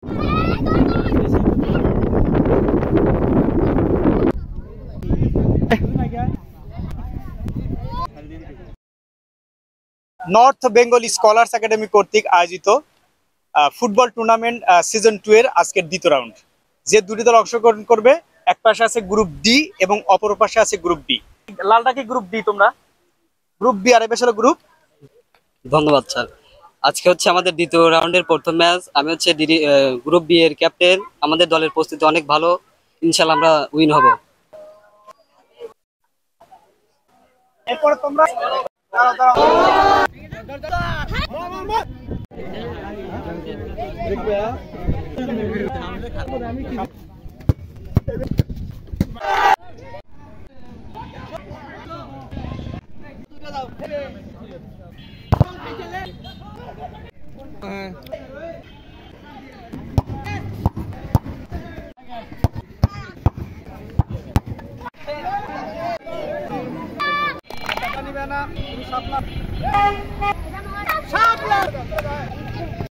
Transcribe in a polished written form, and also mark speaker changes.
Speaker 1: North Bengal scholars academy কর্তৃক আয়োজিত football tournament season 2 এর আজকের দ্বিতীয় রাউন্ড। যে দুটি দল অংশগ্রহণ করবে, এক পাশে আছে গ্রুপ ডি এবং অপর পাশে আছে গ্রুপ বি। লালটা কি গ্রুপ ডি, তোমরা গ্রুপ বি, আর এবার গ্রুপ।
Speaker 2: ধন্যবাদ স্যার। আজকে হচ্ছে আমাদের দ্বিতীয় রাউন্ডের প্রথম ম্যাচ। আমি হচ্ছে গ্রুপ বি এর ক্যাপ্টেন। আমাদের দলের প্রস্তুতি অনেক ভালো, ইনশাআল্লাহ আমরা উইন হব।
Speaker 1: এরপর তোমরা